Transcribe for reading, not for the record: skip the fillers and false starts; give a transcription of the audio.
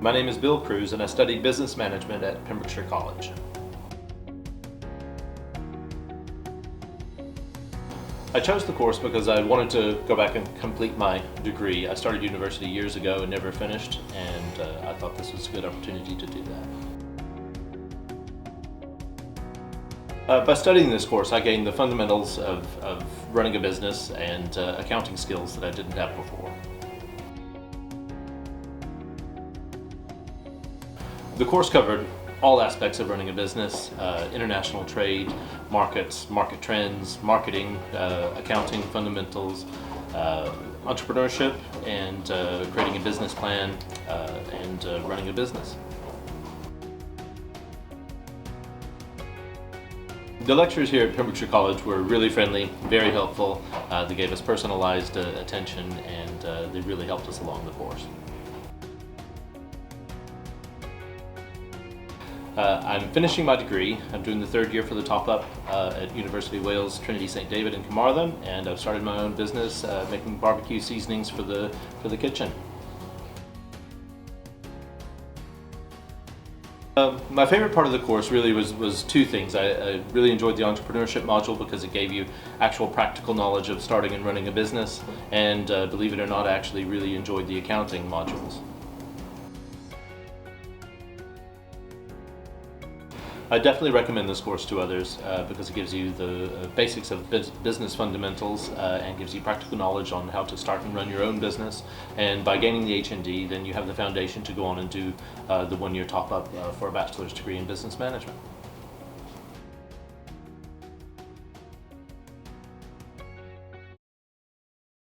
My name is Bill Cruz and I studied business management at Pembrokeshire College. I chose the course because I wanted to go back and complete my degree. I started university years ago and never finished, and I thought this was a good opportunity to do that. By studying this course, I gained the fundamentals of running a business and accounting skills that I didn't have before. The course covered all aspects of running a business: international trade, markets, market trends, marketing, accounting fundamentals, entrepreneurship, and creating a business plan, and running a business. The lecturers here at Pembrokeshire College were really friendly, very helpful. They gave us personalized attention, and they really helped us along the course. I'm finishing my degree. I'm doing the third year for the top-up at University of Wales, Trinity St David in Carmarthen, and I've started my own business making barbecue seasonings for the kitchen. My favorite part of the course really was two things. I really enjoyed the entrepreneurship module because it gave you actual practical knowledge of starting and running a business, and believe it or not, I actually really enjoyed the accounting modules. I definitely recommend this course to others because it gives you the basics of business fundamentals and gives you practical knowledge on how to start and run your own business. And by gaining the HND, then you have the foundation to go on and do the one-year top-up for a bachelor's degree in business management.